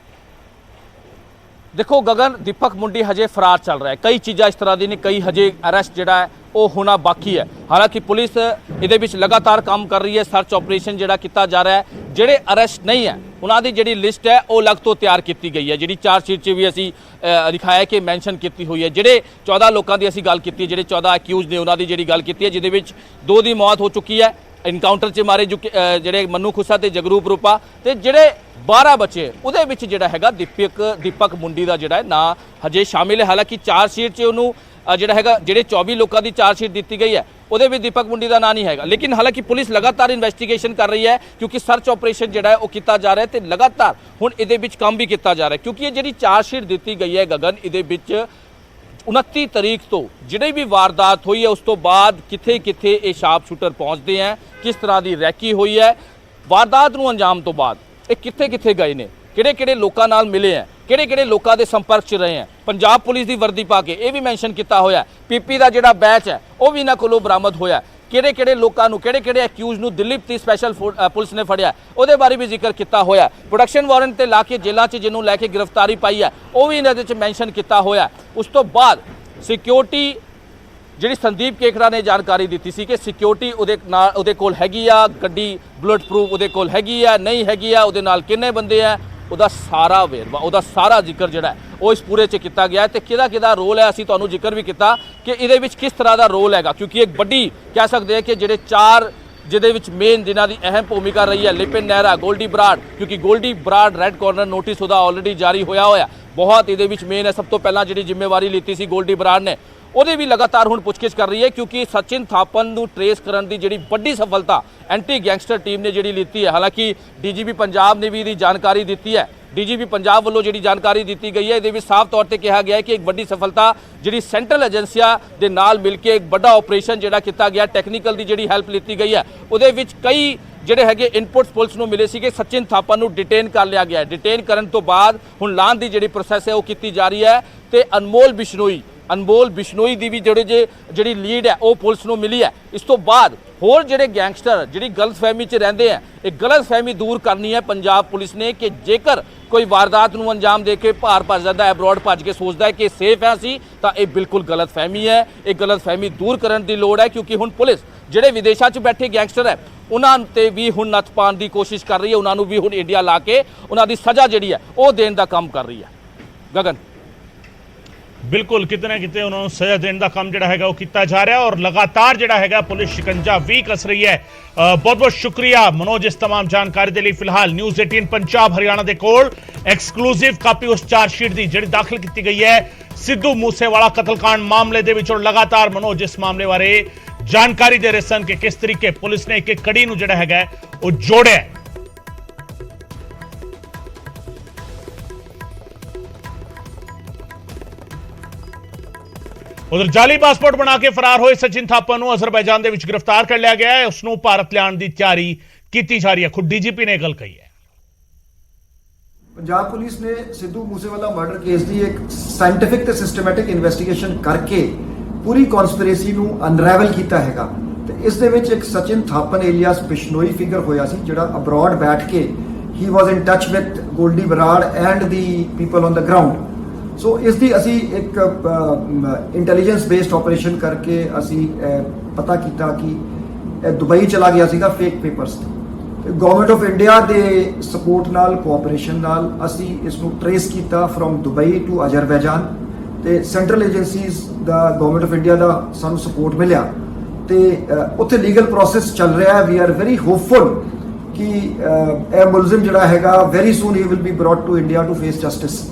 ਦੇਖੋ ਗਗਨ, ਦੀਪਕ ਮੁੰਡੀ ਹਜੇ ਫਰਾਰ ਚੱਲ ਰਿਹਾ ਹੈ। ਕਈ ਚੀਜ਼ਾਂ ਇਸ ਤਰ੍ਹਾਂ ਦੀ ਨੇ, ਕਈ ਹਜੇ ਅਰੈਸਟ ਜਿਹੜਾ ਹੈ ਉਹ ਹੋਣਾ ਬਾਕੀ ਹੈ। ਹਾਲਾਂਕਿ ਪੁਲਿਸ ਇਹਦੇ ਵਿੱਚ ਲਗਾਤਾਰ ਕੰਮ ਕਰ ਰਹੀ ਹੈ, ਸਰਚ ਆਪਰੇਸ਼ਨ ਜਿਹੜਾ ਕੀਤਾ ਜਾ ਰਿਹਾ ਹੈ। ਜਿਹੜੇ ਅਰੈਸਟ ਨਹੀਂ ਹੈ ਉਹਨਾਂ ਦੀ ਜਿਹੜੀ ਲਿਸਟ ਹੈ ਉਹ ਅਲੱਗ ਤੋਂ ਤਿਆਰ ਕੀਤੀ ਗਈ ਹੈ, ਜਿਹੜੀ ਚਾਰਜ ਸ਼ੀਟ 'ਚ ਵੀ ਅਸੀਂ ਦਿਖਾਇਆ ਕਿ ਮੈਂਸ਼ਨ ਕੀਤੀ ਹੋਈ ਹੈ। ਜਿਹੜੇ 14 ਲੋਕਾਂ ਦੀ ਅਸੀਂ ਗੱਲ ਕੀਤੀ, ਜਿਹੜੇ 14 ਅਕਿਊਜ਼ ਨੇ ਉਹਨਾਂ ਦੀ ਜਿਹੜੀ ਗੱਲ ਕੀਤੀ ਹੈ, ਜਿਹਦੇ ਵਿੱਚ 2 ਦੀ ਮੌਤ ਹੋ ਚੁੱਕੀ ਹੈ ਇਨਕਾਊਂਟਰ 'ਚ ਮਾਰੇ ਜਿਹੜੇ ਮਨੂ ਖੁੱਸਾ ਤੇ ਜਗਰੂਪ ਰੂਪਾ, ਤੇ ਜਿਹੜੇ 12 ਬੱਚੇ ਉਹਦੇ ਵਿੱਚ ਜਿਹੜਾ ਹੈਗਾ ਦੀਪਕ ਮੁੰਡੀ ਦਾ ਜਿਹੜਾ ਨਾਂ ਹਜੇ ਸ਼ਾਮਿਲ ਹੈ। ਹਾਲਾਂਕਿ ਚਾਰਜ ਸ਼ੀਟ 'ਚ ਉਹਨੂੰ ਜਿਹੜਾ ਹੈਗਾ ਜਿਹੜੇ 24 ਲੋਕਾਂ ਦੀ ਚਾਰਜ ਸ਼ੀਟ ਦਿੱਤੀ ਗਈ ਹੈ ਉਹਦੇ ਵਿੱਚ ਦੀਪਕ ਮੁੰਡੀ ਦਾ ਨਾਂ ਨਹੀਂ ਹੈਗਾ। ਲੇਕਿਨ ਹਾਲਾਂਕਿ ਪੁਲਿਸ ਲਗਾਤਾਰ ਇਨਵੈਸਟੀਗੇਸ਼ਨ ਕਰ ਰਹੀ ਹੈ, ਕਿਉਂਕਿ ਸਰਚ ਆਪਰੇਸ਼ਨ ਜਿਹੜਾ ਹੈ ਉਹ ਕੀਤਾ ਜਾ ਰਿਹਾ ਹੈ ਤੇ ਲਗਾਤਾਰ ਹੁਣ ਇਹਦੇ ਵਿੱਚ ਕੰਮ ਵੀ ਕੀਤਾ ਜਾ ਰਿਹਾ ਹੈ। ਕਿਉਂਕਿ ਇਹ ਜਿਹੜੀ ਚਾਰਜ ਸ਼ੀਟ ਦਿੱਤੀ ਗਈ ਹੈ ਗਗਨ, ਇਹਦੇ ਵਿੱਚ 29 ਤਰੀਕ ਤੋਂ ਜਿਹੜੀ ਵੀ ਵਾਰਦਾਤ ਹੋਈ ਹੈ ਉਸ ਤੋਂ ਬਾਅਦ ਕਿੱਥੇ ਇਹ ਸ਼ਾਰਪ ਸ਼ੂਟਰ ਪਹੁੰਚਦੇ ਹੈ, ਕਿਸ ਤਰ੍ਹਾਂ ਦੀ ਰੈਕੀ ਹੋਈ ਹੈ, ਵਾਰਦਾਤ ਨੂੰ ਅੰਜਾਮ ਤੋਂ ਬਾਅਦ ਇਹ ਕਿੱਥੇ ਗਏ ਨੇ, ਕਿਹੜੇ ਲੋਕਾਂ ਨਾਲ ਮਿਲੇ ਹੈ, ਕਿਹੜੇ ਲੋਕਾਂ ਦੇ ਸੰਪਰਕ 'ਚ ਰਹੇ ਹੈ। ਪੰਜਾਬ ਪੁਲਿਸ ਦੀ ਵਰਦੀ ਪਾ ਕੇ ਇਹ ਵੀ ਮੈਂਸ਼ਨ ਕੀਤਾ ਹੋਇਆ। ਪੀਪੀ ਦਾ ਜਿਹੜਾ ਬੈਚ ਹੈ ਉਹ ਵੀ ਇਹਨਾਂ ਕੋਲੋਂ ਬਰਾਮਦ ਹੋਇਆ। ਕਿਹੜੇ ਲੋਕਾਂ ਨੂੰ ਕਿਹੜੇ ਅਕਿਊਜ਼ ਨੂੰ ਦਿੱਲੀ ਦੀ ਸਪੈਸ਼ਲ ਪੁਲਿਸ ਨੇ ਫੜਿਆ ਉਹਦੇ ਬਾਰੇ ਵੀ ਜ਼ਿਕਰ ਕੀਤਾ ਹੋਇਆ। ਪ੍ਰੋਡਕਸ਼ਨ ਵਾਰੰਟ ਤੇ ਲਾ ਕੇ ਜੇਲ੍ਹਾਂ 'ਚ ਜਿਹਨੂੰ ਲੈ ਕੇ ਗ੍ਰਿਫਤਾਰੀ ਪਾਈ ਹੈ ਉਹ ਵੀ ਇਹਨਾਂ ਦੇ 'ਚ ਮੈਂਸ਼ਨ ਕੀਤਾ ਹੋਇਆ। ਉਸ ਤੋਂ ਬਾਅਦ ਸਿਕਿਉਰਿਟੀ ਜਿਹੜੀ ਸੰਦੀਪ ਕੇਕੜਾ ਨੇ ਜਾਣਕਾਰੀ ਦਿੱਤੀ ਸੀ ਕਿ ਸਿਕਿਉਰਿਟੀ ਉਹਦੇ ਕੋਲ ਹੈਗੀ ਆ, ਗੱਡੀ ਬੁਲਟ ਪ੍ਰੂਫ ਉਹਦੇ ਕੋਲ ਹੈਗੀ ਆ, ਨਹੀਂ ਹੈਗੀ ਆ, ਉਹਦੇ ਨਾਲ ਕਿੰਨੇ ਬੰਦੇ ਆ, ਉਹਦਾ ਸਾਰਾ ਵੇਰਵਾ, ਉਹਦਾ ਸਾਰਾ ਜ਼ਿਕਰ ਜਿਹੜਾ ਉਹ ਇਸ ਪੂਰੇ 'ਚ ਕੀਤਾ ਗਿਆ ਤੇ ਕਿਹਦਾ ਰੋਲ ਹੈ। ਅਸੀਂ ਤੁਹਾਨੂੰ ਜ਼ਿਕਰ ਵੀ ਕੀਤਾ ਕਿ ਇਹਦੇ ਵਿੱਚ ਕਿਸ ਤਰ੍ਹਾਂ ਦਾ ਰੋਲ ਹੈਗਾ, ਕਿਉਂਕਿ ਇੱਕ ਵੱਡੀ ਕਹਿ ਸਕਦੇ ਹਾਂ ਕਿ ਜਿਹੜੇ 4 ਜਿਹਦੇ ਵਿੱਚ ਮੇਨ ਜਿਨ੍ਹਾਂ ਦੀ ਅਹਿਮ ਭੂਮਿਕਾ ਰਹੀ ਹੈ, ਲਿਪਿਨ ਨਹਿਰਾ, ਗੋਲਡੀ ਬਰਾੜ, ਕਿਉਂਕਿ Goldy Brar red corner notice ਉਹਦਾ ਆਲਰੇਡੀ ਜਾਰੀ ਹੋਇਆ ਬਹੁਤ ਇਹਦੇ ਵਿੱਚ ਮੇਨ ਹੈ। ਸਭ ਤੋਂ ਪਹਿਲਾਂ ਜਿਹੜੀ ਜ਼ਿੰਮੇਵਾਰੀ ਲਿੱਤੀ ਸੀ ਗੋਲਡੀ ਬਰਾੜ ਨੇ, ਉਹਦੇ ਵੀ ਲਗਾਤਾਰ ਹੁਣ ਪੁੱਛਗਿੱਛ ਕਰ ਰਹੀ ਹੈ, ਕਿਉਂਕਿ ਸਚਿਨ ਥਾਪਨ ਨੂੰ ਟਰੇਸ ਕਰਨ ਦੀ ਜਿਹੜੀ ਵੱਡੀ ਸਫਲਤਾ ਐਂਟੀ ਗੈਂਗਸਟਰ ਟੀਮ ਨੇ ਜਿਹੜੀ ਲਿੱਤੀ ਹੈ। ਹਾਲਾਂਕਿ ਡੀਜੀਪੀ ਪੰਜਾਬ ਨੇ ਵੀ ਇਹਦੀ ਜਾਣਕਾਰੀ ਦਿੱਤੀ ਹੈ। ਡੀਜੀਪੀ ਪੰਜਾਬ ਵੱਲੋਂ ਜਿਹੜੀ ਜਾਣਕਾਰੀ ਦਿੱਤੀ ਗਈ ਹੈ ਇਹਦੇ ਵਿੱਚ ਸਾਫ਼ ਤੌਰ ਤੇ ਕਿਹਾ ਗਿਆ ਹੈ ਕਿ ਇੱਕ ਵੱਡੀ ਸਫਲਤਾ ਜਿਹੜੀ ਸੈਂਟਰਲ ਏਜੰਸੀਆਂ ਦੇ ਨਾਲ ਮਿਲ ਕੇ ਇੱਕ ਵੱਡਾ ਆਪਰੇਸ਼ਨ ਜਿਹੜਾ ਕੀਤਾ ਗਿਆ, ਟੈਕਨੀਕਲ ਦੀ ਜਿਹੜੀ ਹੈਲਪ ਲਿੱਤੀ ਗਈ ਹੈ, ਉਹਦੇ ਵਿੱਚ ਕਈ ਜਿਹੜੇ ਹੈਗੇ ਇਨਪੁਟਸ ਪੁਲਿਸ ਨੂੰ ਮਿਲੇ ਸੀ ਕਿ ਸਚਿਨ ਥਾਪਾ ਨੂੰ ਡਿਟੇਨ ਕਰ ਲਿਆ ਗਿਆ। ਡਿਟੇਨ ਕਰਨ ਤੋਂ ਬਾਅਦ ਹੁਣ ਲਾਣ ਦੀ ਜਿਹੜੀ ਪ੍ਰੋਸੈਸ ਹੈ ਉਹ ਕੀਤੀ ਜਾ ਰਹੀ ਹੈ ਤੇ ਅਨਮੋਲ ਬਿਸ਼ਨੋਈ ਦੀ ਵੀ ਜਿਹੜੀ ਲੀਡ ਹੈ ਉਹ ਪੁਲਿਸ ਨੂੰ ਮਿਲੀ ਹੈ। ਇਸ ਤੋਂ ਬਾਅਦ ਹੋਰ ਜਿਹੜੇ ਗੈਂਗਸਟਰ ਜਿਹੜੀ ਗਲਤਫਹਿਮੀ 'ਚ ਰਹਿੰਦੇ ਆ, ਇਹ ਗਲਤਫਹਿਮੀ ਦੂਰ ਕਰਨੀ ਹੈ ਪੰਜਾਬ ਪੁਲਿਸ ਨੇ ਕਿ ਜੇਕਰ ਕੋਈ ਵਾਰਦਾਤ ਨੂੰ ਅੰਜਾਮ ਦੇ ਕੇ ਭਾਰ ਭੱਜ ਜਾਂਦਾ ਹੈ, ਅਬਰੋਡ ਭੱਜ ਕੇ ਸੋਚਦਾ ਹੈ ਕਿ ਸੇਫ ਹੈ ਅਸੀਂ, ਤਾਂ ਇਹ ਬਿਲਕੁਲ ਗਲਤਫਹਿਮੀ ਹੈ। ਇਹ ਗਲਤਫਹਿਮੀ ਦੂਰ ਕਰਨ ਦੀ ਲੋੜ ਹੈ, ਕਿਉਂਕਿ ਹੁਣ ਪੁਲਿਸ ਜਿਹੜੇ ਵਿਦੇਸ਼ਾਂ 'ਚ ਬੈਠੇ ਗੈਂਗਸਟਰ ਹੈ ਉਹਨਾਂ ਤੇ ਵੀ ਹੁਣ ਨੱਥ ਪਾਉਣ ਦੀ ਕੋਸ਼ਿਸ਼ ਕਰ ਰਹੀ ਹੈ, ਉਹਨਾਂ ਨੂੰ ਵੀ ਹੁਣ ਇੰਡੀਆ ਲਾ ਕੇ ਉਹਨਾਂ ਦੀ ਸਜ਼ਾ ਜਿਹੜੀ ਹੈ ਉਹ ਦੇਣ ਦਾ ਕੰਮ ਕਰ ਰਹੀ ਹੈ। ਗਗਨ, ਬਿਲਕੁਲ ਕਿਤੇ ਨਾ ਕਿਤੇ ਉਹਨਾਂ ਨੂੰ ਸਜ਼ਾ ਦੇਣ ਦਾ ਕੰਮ ਜਿਹੜਾ ਹੈਗਾ ਉਹ ਕੀਤਾ ਜਾ ਰਿਹਾ ਔਰ ਲਗਾਤਾਰ ਜਿਹੜਾ ਹੈਗਾ ਪੁਲਿਸ ਸ਼ਿਕੰਜਾ ਵੀ ਕੱਸ ਰਹੀ ਹੈ। ਬਹੁਤ ਬਹੁਤ ਸ਼ੁਕਰੀਆ ਮਨੋਜ ਇਸ तमाम ਜਾਣਕਾਰੀ ਦੇ ਲਈ। ਫਿਲਹਾਲ ਨਿਊਜ਼ 18 ਪੰਜਾਬ ਹਰਿਆਣਾ ਦੇ ਕੋਲ ਐਕਸਕਲੂਸਿਵ ਕਾਪੀ ਉਸ ਚਾਰਜਸ਼ੀਟ ਦੀ ਜਿਹੜੀ ਦਾਖਲ ਕੀਤੀ ਗਈ ਹੈ ਸਿੱਧੂ ਮੂਸੇਵਾਲਾ ਕਤਲकांड ਮਾਮਲੇ ਦੇ ਵਿੱਚ ਔਰ ਲਗਾਤਾਰ ਮਨੋਜ ਇਸ ਮਾਮਲੇ ਬਾਰੇ ਜਾਣਕਾਰੀ ਦੇ ਰਹੇ ਸਨ ਕਿ ਕਿਸ ਤਰੀਕੇ ਪੁਲਿਸ ਨੇ ਇੱਕ ਕੜੀ ਨੂੰ ਜਿਹੜਾ ਹੈਗਾ ਉਹ ਜੋੜਿਆ। ਉਧਰ ਜਾਲੀ ਪਾਸਪੋਰਟ ਬਣਾ ਕੇ ਫਰਾਰ ਹੋਏ ਸਚਿਨ ਥਾਪਾ ਨੂੰ ਅਜ਼ਰਬੈਜਾਨ ਦੇ ਵਿੱਚ ਗ੍ਰਿਫਤਾਰ ਕਰ ਲਿਆ ਗਿਆ ਹੈ। ਉਸ ਨੂੰ ਭਾਰਤ ਲਿਆਉਣ ਦੀ ਤਿਆਰੀ ਕੀਤੀ ਜਾ ਰਹੀ ਹੈ। ਖੁਦ ਡੀਜੀਪੀ ਨੇ ਗੱਲ ਕਹੀ ਹੈ। ਪੰਜਾਬ ਪੁਲਿਸ ਨੇ ਸਿੱਧੂ ਮੂਸੇਵਾਲਾ ਮਰਡਰ ਕੇਸ ਦੀ ਇੱਕ ਸਾਇੰਟਿਫਿਕ ਤੇ ਸਿਸਟਮੈਟਿਕ ਇਨਵੈਸਟੀਗੇਸ਼ਨ ਕਰਕੇ ਪੂਰੀ ਕਨਸਪੀਰੇਸੀ ਨੂੰ ਅਨਰੈਵਲ ਕੀਤਾ ਹੈਗਾ ਤੇ ਇਸ ਦੇ ਵਿੱਚ ਇੱਕ ਸਚਿਨ ਥਾਪਨ ਏਲੀਅਸ ਬਿਸ਼ਨੋਈ ਫਿਗਰ ਹੋਇਆ ਸੀ ਜਿਹੜਾ ਅਬਰੋਡ ਬੈਠ ਕੇ ਹੀ was in touch with Goldy Brar and the people on the ground. So ਇਸ ਦੀ ਅਸੀਂ ਇੱਕ ਇੰਟੈਲੀਜੈਂਸ ਬੇਸਡ ਆਪਰੇਸ਼ਨ ਕਰਕੇ ਅਸੀਂ ਪਤਾ ਕੀਤਾ ਕਿ ਇਹ ਦੁਬਈ ਚਲਾ ਗਿਆ ਸੀਗਾ ਫੇਕ ਪੇਪਰਸ ਤੇ ਗਵਰਨਮੈਂਟ ਆਫ ਇੰਡੀਆ ਦੇ ਸਪੋਰਟ ਨਾਲ ਕੋਆਪਰੇਸ਼ਨ ਨਾਲ ਅਸੀਂ ਇਸ ਨੂੰ ਟਰੇਸ ਕੀਤਾ ਫਰੋਮ ਦੁਬਈ ਟੂ ਅਜ਼ਰਬੈਜਾਨ ਤੇ ਸੈਂਟਰਲ ਏਜੰਸੀਜ਼ ਦਾ ਗਵਰਨਮੈਂਟ ਆਫ ਇੰਡੀਆ ਦਾ ਸਾਨੂੰ ਸਪੋਰਟ ਮਿਲਿਆ ਤੇ ਉੱਥੇ ਲੀਗਲ ਪ੍ਰੋਸੈਸ ਚੱਲ ਰਿਹਾ ਹੈ। ਵੀ ਆਰ ਵੈਰੀ ਹੋਪਫੁਲ ਕਿ ਇਹ ਮੁਲਜ਼ਮ ਜਿਹੜਾ ਹੈਗਾ ਵੈਰੀ ਸੂਨ ਹੀ will be brought to India to face justice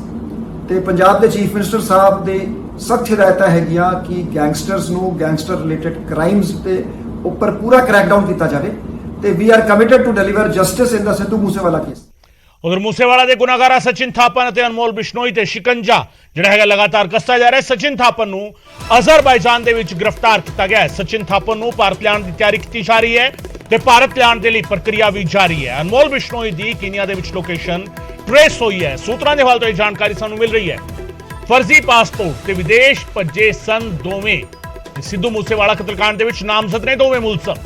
ਤੇ ਪੰਜਾਬ ਦੇ ਚੀਫ ਮਿਨਿਸਟਰ ਸਾਹਿਬ ਦੇ ਸਖਤ ਹਦਾਇਤਾਂ ਹੈਗੀਆਂ ਕਿ ਗੈਂਗਸਟਰਸ ਨੂੰ ਗੈਂਗਸਟਰ ਰਿਲੇਟਡ ਕ੍ਰਾਈਮਸ ਤੇ ਉੱਪਰ ਪੂਰਾ ਕ੍ਰੈਕਡਾਊਨ ਕੀਤਾ ਜਾਵੇ ਤੇ we are committed to deliver justice in the Sidhu Moosewala case. ਉਧਰ ਮੂਸੇਵਾਲਾ ਦੇ ਗੁਨਾਹਗਾਰ ਸਚਿਨ ਥਾਪਨ ਅਤੇ ਅਨਮੋਲ ਬਿਸ਼ਨੋਈ ਤੇ ਸ਼ਿਕੰਜਾ ਜਿਹੜਾ ਹੈਗਾ ਲਗਾਤਾਰ ਕੱਸਦਾ ਜਾ ਰਿਹਾ ਹੈ। ਸਚਿਨ ਥਾਪਨ ਨੂੰ ਅਜ਼ਰਬਾਈਜਾਨ ਦੇ ਵਿੱਚ ਗ੍ਰਿਫਤਾਰ ਕੀਤਾ ਗਿਆ ਹੈ। ਸਚਿਨ ਥਾਪਨ ਨੂੰ ਭਾਰਤ ਲਿਆਉਣ ਦੀ ਤਿਆਰੀ ਕੀਤੀ ਜਾ ਰਹੀ ਹੈ ਤੇ ਭਾਰਤ ਲਿਆਉਣ ਦੇ ਲਈ ਪ੍ਰਕਿਰਿਆ ਵੀ ਜਾਰੀ ਹੈ। ਅਨਮੋਲ ਬਿਸ਼ਨੋਈ ਦੀ ਕੀਨੀਆ ਦੇ ਵਿੱਚ ਲੋਕੇਸ਼ਨ ट्रेस हुई है। सूत्रों के हवाले तो जानकारी सानू मिल रही है फर्जी पासपोर्ट ते विदेश भज्जे सन दोवें सिद्धू मूसेवाला कतलकांड दे विच नामजद ने दोवें मुलजम।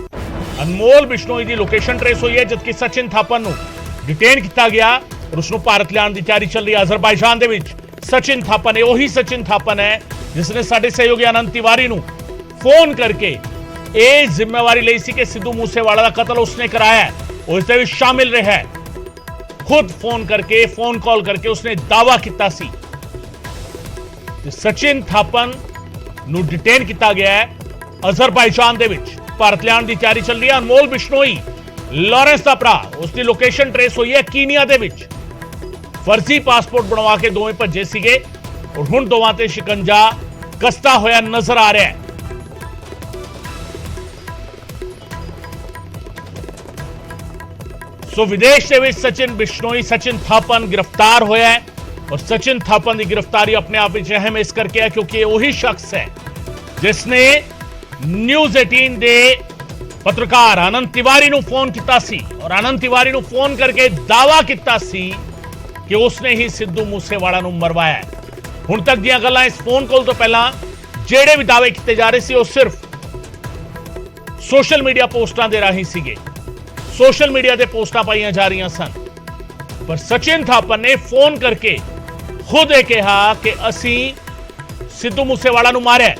अनमोल बिश्नोई दी लोकेशन ट्रेस हुई है जबकि सचिन थापन नू डिटेन किया गया और उसनू भारत लियाउण दी तैयारी चल रही है अजरबैजान दे विच। सचिन थापन है वही सचिन थापन है जिसने साडे सहयोगी अनंत तिवारी नू फोन करके ये जिम्मेवारी लई सी कि सिद्धू मूसेवाला दा कतल उसने कराया है और इस दे विच शामिल रहा है। खुद फोन कॉल करके उसने दावा किया सी। सचिन थापन नू डिटेन किया गया है अजरबैजान दे विच। भारत लियाउण दी तैयारी चल रही है। अनमोल बिश्नोई लॉरेंस दा भरा उसकी लोकेशन ट्रेस हुई है कीनिया दे विच। फर्जी पासपोर्ट बनवा के दोवें भज्जे सीगे और हुण दोवां ते शिकंजा कसदा होया नजर आ रहा है। सो विदेश के सचिन बिश्नोई सचिन थापन गिरफ्तार होया है और सचिन थापन की गिरफ्तारी अपने आप में अहम इस करके है क्योंकि वही शख्स है जिसने न्यूज 18 दे पत्रकार अनंत तिवारी नू फोन किया सी और अनंत तिवारी नू फोन करके दावा किया सी कि उसने ही सिद्धू मूसेवाला नू मरवाया है। हुण तक दी गल्लां इस फोन कॉल तो पहला जेड़े भी दावे किए जा रहे सी वो सिर्फ ਸੋਸ਼ਲ ਮੀਡੀਆ ਪੋਸਟਾਂ ਦੇ ਰਾਹੀਂ ਸੀਗੇ, ਸੋਸ਼ਲ ਮੀਡੀਆ ਤੇ ਪੋਸਟਾਂ ਪਾਈਆਂ ਜਾ ਰਹੀਆਂ ਸਨ। ਪਰ ਸਚਿਨ ਥਾਪਰ ਨੇ ਫੋਨ ਕਰਕੇ ਖੁਦ ਇਹ ਕਿਹਾ ਕਿ ਅਸੀਂ ਸਿੱਧੂ ਮੂਸੇਵਾਲਾ ਨੂੰ ਮਾਰਿਆ।